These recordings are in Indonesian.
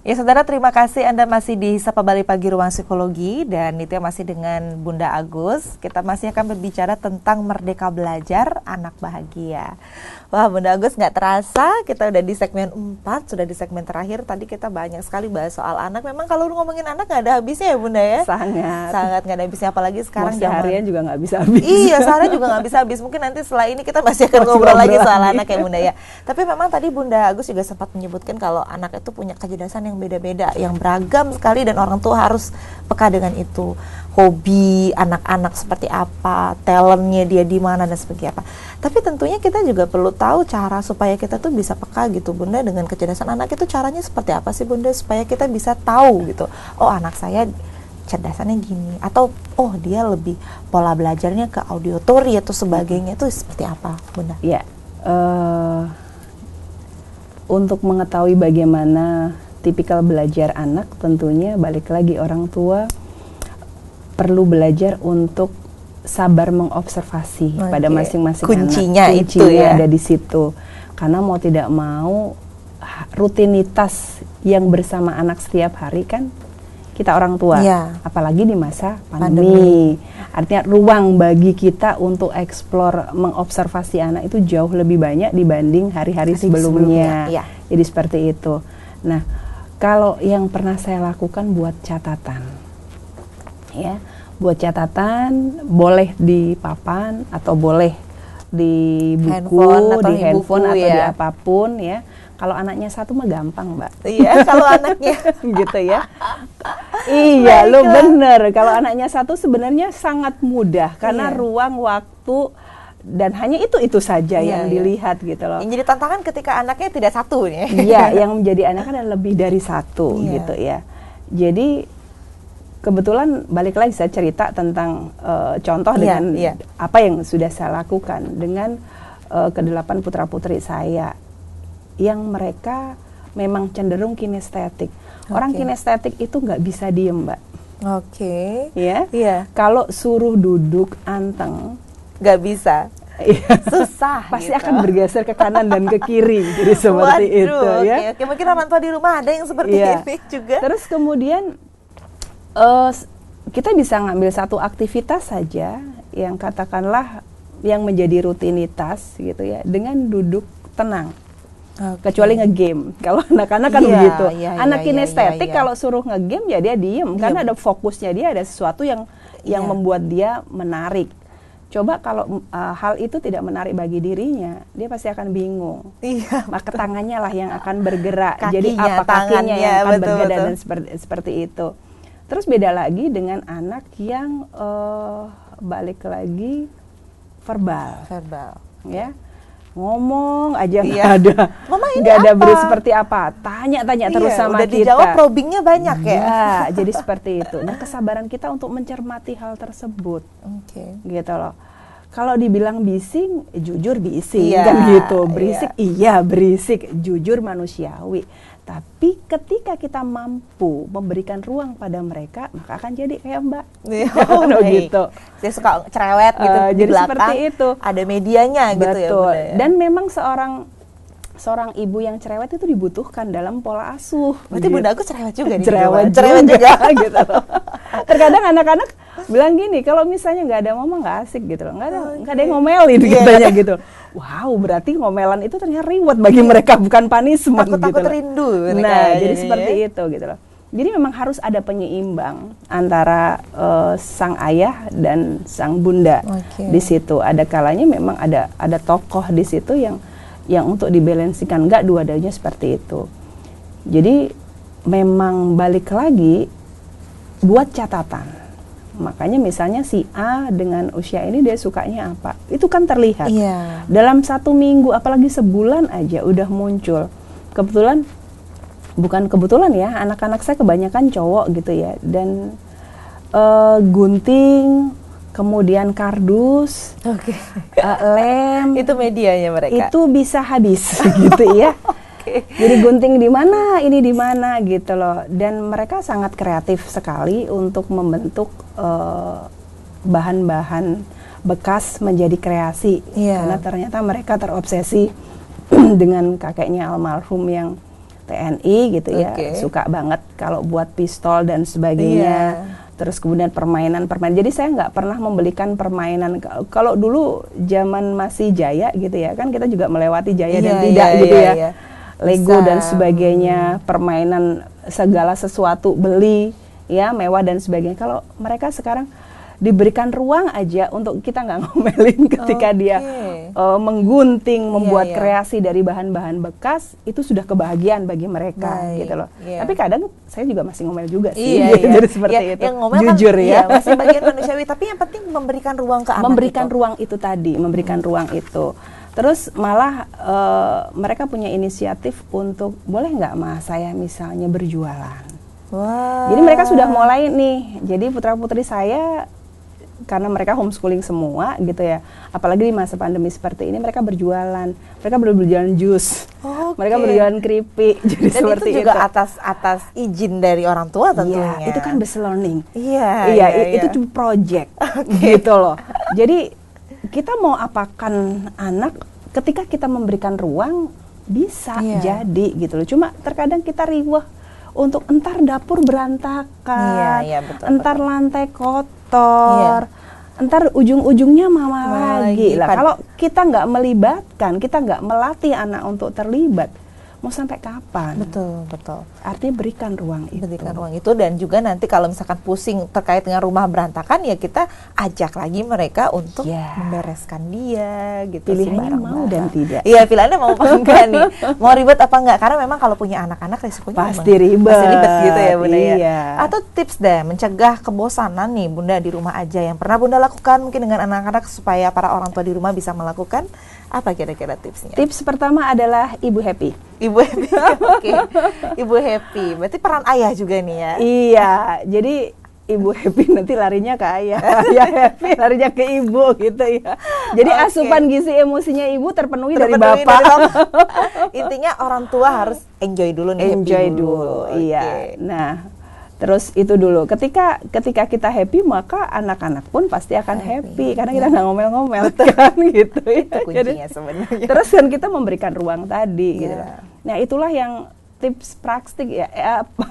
Ya saudara, terima kasih Anda masih di Sapa Bali Pagi Ruang Psikologi, dan itu masih dengan Bunda Agus. Kita masih akan berbicara tentang Merdeka Belajar, Anak Bahagia. Wah Bunda Agus, nggak terasa kita udah di segmen 4, sudah di segmen terakhir. Tadi kita banyak sekali bahas soal anak. Memang kalau ngomongin anak nggak ada habisnya ya Bunda ya? Sangat nggak ada habisnya, apalagi sekarang seharian juga nggak bisa habis. Iya, seharian juga nggak bisa habis. Mungkin nanti setelah ini kita masih akan ngobrol lagi soal anak ya Bunda ya. Tapi memang tadi Bunda Agus juga sempat menyebutkan kalau anak itu punya kecerdasan yang beda-beda, yang beragam sekali, dan orang tua harus peka dengan itu. Hobi anak-anak seperti apa, talentnya dia di mana dan seperti apa. Tapi tentunya kita juga perlu tahu cara supaya kita tuh bisa peka gitu Bunda dengan kecerdasan anak itu. Caranya seperti apa sih Bunda supaya kita bisa tahu gitu, oh anak saya cerdasannya gini, atau oh dia lebih pola belajarnya ke auditory atau sebagainya, itu seperti apa Bunda? Ya, untuk mengetahui bagaimana tipikal belajar anak, tentunya balik lagi orang tua perlu belajar untuk sabar mengobservasi pada masing-masing kuncinya anak. Kuncinya itu ya, ada di situ. Karena mau tidak mau rutinitas yang bersama anak setiap hari kan kita orang tua, apalagi di masa pandemi. Artinya ruang bagi kita untuk eksplor, mengobservasi anak itu jauh lebih banyak dibanding hari-hari sebelumnya. Jadi seperti itu. Nah, kalau yang pernah saya lakukan buat catatan, ya, buat catatan boleh di papan atau boleh di buku, di handphone atau di apapun ya. Kalau anaknya satu mah gampang Mbak. Iya, kalau anaknya gitu ya. Iya, lo bener. Kalau anaknya satu sebenarnya sangat mudah karena ruang waktu dan hanya itu saja yang dilihat gitu loh. Yang jadi tantangan ketika anaknya tidak satu nih. Iya, yang menjadi anak kan lebih dari satu gitu ya. Jadi kebetulan balik lagi saya cerita tentang contoh dengan apa yang sudah saya lakukan dengan ke-8 putra-putri saya yang mereka memang cenderung kinestetik. Orang kinestetik itu nggak bisa diem Mbak. Ya. Kalau suruh duduk anteng nggak bisa. Susah pasti gitu. Akan bergeser ke kanan dan ke kiri. Jadi seperti itu ya. Mungkin orang tua di rumah ada yang seperti ini juga. Terus kemudian kita bisa ngambil satu aktivitas saja yang katakanlah yang menjadi rutinitas gitu ya, dengan duduk tenang. Kecuali nge-game. Kalau anak-anak kan begitu. Anak kinestetik kalau suruh nge-game ya dia diem karena ada fokusnya, dia ada sesuatu yang membuat dia menarik. Coba kalau hal itu tidak menarik bagi dirinya, dia pasti akan bingung. Maka tangannya lah yang akan bergerak. Jadi apa kakinya yang akan bergerak dan seperti itu. Terus beda lagi dengan anak yang balik lagi verbal. Ya. Ngomong aja nggak ada, nggak ada beri seperti apa, tanya terus sama udah kita. Dijawab, probingnya banyak ya. Jadi seperti itu. Nah, kesabaran kita untuk mencermati hal tersebut, gitu loh. Kalau dibilang bising, jujur bising kan gitu. Berisik, berisik. Jujur manusiawi. Tapi ketika kita mampu memberikan ruang pada mereka, maka akan jadi kayak Mbak. Gitu. Saya suka cerewet gitu di jadi belakang. Seperti itu. Ada medianya gitu ya Bunda ya. Dan memang seorang ibu yang cerewet itu dibutuhkan dalam pola asuh. Berarti Bunda aku cerewet juga nih. Cerewet juga gitu loh. Terkadang anak-anak bilang gini, kalau misalnya nggak ada mama nggak asik gitu loh, nggak ada yang ngomelin katanya gitu. Wow, berarti ngomelan itu ternyata reward bagi mereka, bukan punishment gitu. Takut rindu. Nah, jadi seperti itu gitu loh. Jadi memang harus ada penyeimbang antara sang ayah dan sang bunda di situ. Ada kalanya memang ada tokoh di situ yang untuk dibalansikan, nggak dua-duanya seperti itu. Jadi memang balik lagi buat catatan. Makanya misalnya si A dengan usia ini dia sukanya apa, itu kan terlihat dalam 1 minggu, apalagi sebulan aja udah muncul. Bukan kebetulan ya, anak-anak saya kebanyakan cowok gitu ya, dan gunting, kemudian kardus, lem, itu medianya mereka. Itu bisa habis gitu ya. Jadi gunting di mana, ini di mana gitu loh. Dan mereka sangat kreatif sekali untuk membentuk bahan-bahan bekas menjadi kreasi. Karena ternyata mereka terobsesi dengan kakeknya almarhum yang TNI gitu ya, suka banget kalau buat pistol dan sebagainya. Terus kemudian permainan. Jadi saya nggak pernah membelikan permainan. Kalau dulu zaman masih Jaya gitu ya, kan kita juga melewati Jaya dan tidak gitu ya. Lego dan sebagainya, permainan segala sesuatu beli ya, mewah dan sebagainya. Kalau mereka sekarang diberikan ruang aja untuk kita nggak ngomelin ketika dia menggunting, membuat kreasi dari bahan-bahan bekas, itu sudah kebahagiaan bagi mereka gitu loh. Tapi kadang saya juga masih ngomel juga sih, jadi seperti itu. Yang ngomel jujur kan, ya, masih bagian manusiawi. Tapi yang penting memberikan ruang ke anak. Memberikan ruang itu tadi, memberikan ruang itu. Terus malah mereka punya inisiatif untuk boleh nggak mas saya misalnya berjualan. Jadi mereka sudah mulai nih. Jadi putra-putri saya, karena mereka homeschooling semua gitu ya, apalagi di masa pandemi seperti ini, mereka berjualan jus, mereka berjualan keripik, jadi dan seperti itu juga atas izin dari orang tua tentunya. Itu kan best learning. Itu cuma project gitu loh. Jadi kita mau apakan anak, ketika kita memberikan ruang bisa jadi gitu loh. Cuma terkadang kita riweh untuk entar dapur berantakan, entar lantai kotor, entar ujung-ujungnya mama lagi lah. Kalau kita nggak melibatkan, kita nggak melatih anak untuk terlibat, mau sampai kapan? Betul. Artinya berikan ruang itu. Berikan ruang itu, dan juga nanti kalau misalkan pusing terkait dengan rumah berantakan, ya kita ajak lagi mereka untuk membereskan dia gitu. Pilihannya mau dan tidak. Iya, pilihannya mau apa enggak nih? Mau ribet apa enggak? Karena memang kalau punya anak-anak risikonya pasti ribet gitu ya Bunda ya. Atau tips deh mencegah kebosanan nih Bunda di rumah aja yang pernah Bunda lakukan mungkin dengan anak-anak supaya para orang tua di rumah bisa melakukan, apa kira-kira tipsnya? Tips pertama adalah ibu happy. Ibu happy, Ibu happy, berarti peran ayah juga nih ya? Iya, jadi ibu happy nanti larinya ke ayah, ayah happy larinya ke ibu gitu ya. Jadi asupan gizi emosinya ibu terpenuhi dari bapak. Intinya orang tua harus enjoy dulu nih. Enjoy dulu, iya. Nah, terus itu dulu. Ketika kita happy, maka anak-anak pun pasti akan happy karena kita nggak ngomel-ngomel kan gitu ya. Itu kuncinya sebenarnya. Terus kan kita memberikan ruang tadi gitu. Nah, itulah yang tips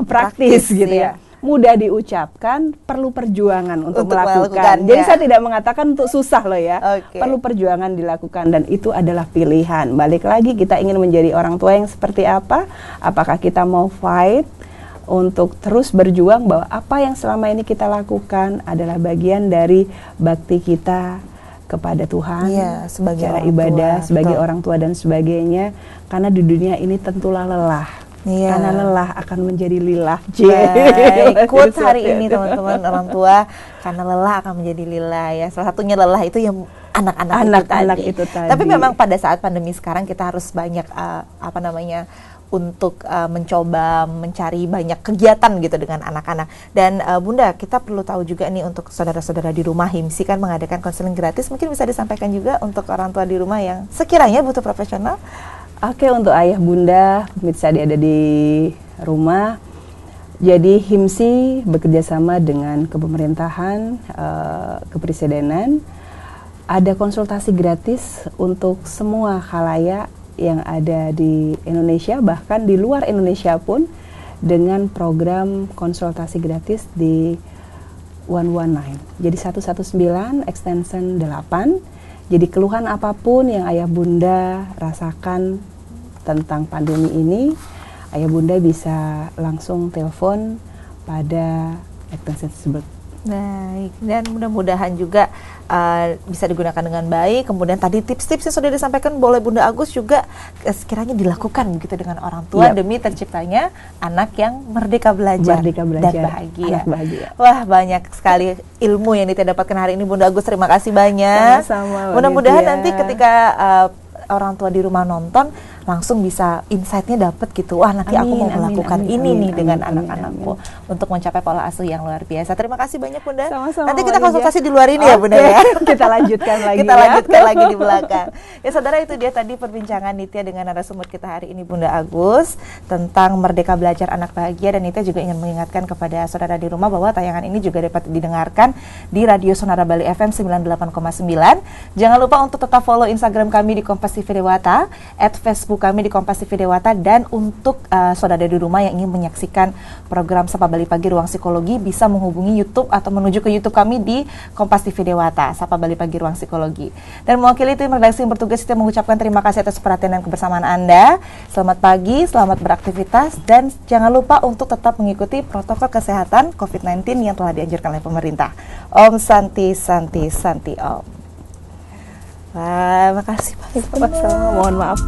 praktis gitu ya. Mudah diucapkan, perlu perjuangan untuk melakukan. Jadi saya tidak mengatakan untuk susah loh ya. Perlu perjuangan dilakukan dan itu adalah pilihan. Balik lagi, kita ingin menjadi orang tua yang seperti apa? Apakah kita mau fight untuk terus berjuang bahwa apa yang selama ini kita lakukan adalah bagian dari bakti kita kepada Tuhan, sebagai cara ibadah, sebagai orang tua dan sebagainya. Karena di dunia ini tentulah lelah. Karena lelah akan menjadi lilah. Quote hari ini teman-teman orang tua, karena lelah akan menjadi lilah ya. Salah satunya lelah itu yang anak-anak itu tadi. Tapi memang pada saat pandemi sekarang kita harus banyak untuk mencoba mencari banyak kegiatan gitu dengan anak-anak. Dan Bunda, kita perlu tahu juga nih untuk saudara-saudara di rumah, HIMSI kan mengadakan konseling gratis. Mungkin bisa disampaikan juga untuk orang tua di rumah yang sekiranya butuh profesional. Oke, untuk ayah bunda pemirsa ada di rumah. Jadi HIMSI bekerja sama dengan kepemerintahan, kepresidenan. Ada konsultasi gratis untuk semua khalayak yang ada di Indonesia, bahkan di luar Indonesia pun, dengan program konsultasi gratis di 119. Jadi 119 extension 8. Jadi keluhan apapun yang ayah bunda rasakan tentang pandemi ini, ayah bunda bisa langsung telepon pada extension tersebut. Baik, dan mudah-mudahan juga bisa digunakan dengan baik. Kemudian tadi tips-tips yang sudah disampaikan oleh Bunda Agus juga sekiranya dilakukan begitu dengan orang tua demi terciptanya anak yang merdeka belajar dan bahagia. Wah, banyak sekali ilmu yang didapatkan hari ini Bunda Agus. Terima kasih banyak. Sama-sama. Mudah-mudahan nanti ketika orang tua di rumah nonton langsung bisa insight-nya dapat gitu. Wah, nanti aku mau melakukan ini nih dengan anak-anakku untuk mencapai pola asuh yang luar biasa. Terima kasih banyak Bunda. Sama-sama, nanti kita konsultasi di luar ini ya Bunda ya. Kita lanjutkan lagi. Kita lanjutkan lagi di belakang. Ya saudara, itu dia tadi perbincangan Nitya dengan narasumber kita hari ini Bunda Agus tentang Merdeka Belajar Anak Bahagia. Dan Nitya juga ingin mengingatkan kepada saudara di rumah bahwa tayangan ini juga dapat didengarkan di Radio Sonara Bali FM 98,9. Jangan lupa untuk tetap follow Instagram kami di Kompas TV Dewata, @Facebook Facebook kami di Kompas TV Dewata, dan untuk saudara di rumah yang ingin menyaksikan program Sapa Bali Pagi Ruang Psikologi bisa menghubungi YouTube atau menuju ke YouTube kami di Kompas TV Dewata, Sapa Bali Pagi Ruang Psikologi. Dan mewakili tim redaksi yang bertugas kita mengucapkan terima kasih atas perhatian dan kebersamaan Anda. Selamat pagi, selamat beraktivitas, dan jangan lupa untuk tetap mengikuti protokol kesehatan COVID-19 yang telah dianjurkan oleh pemerintah. Om Santi Santi Santi Om. Wah, makasih Pak. Mohon maaf.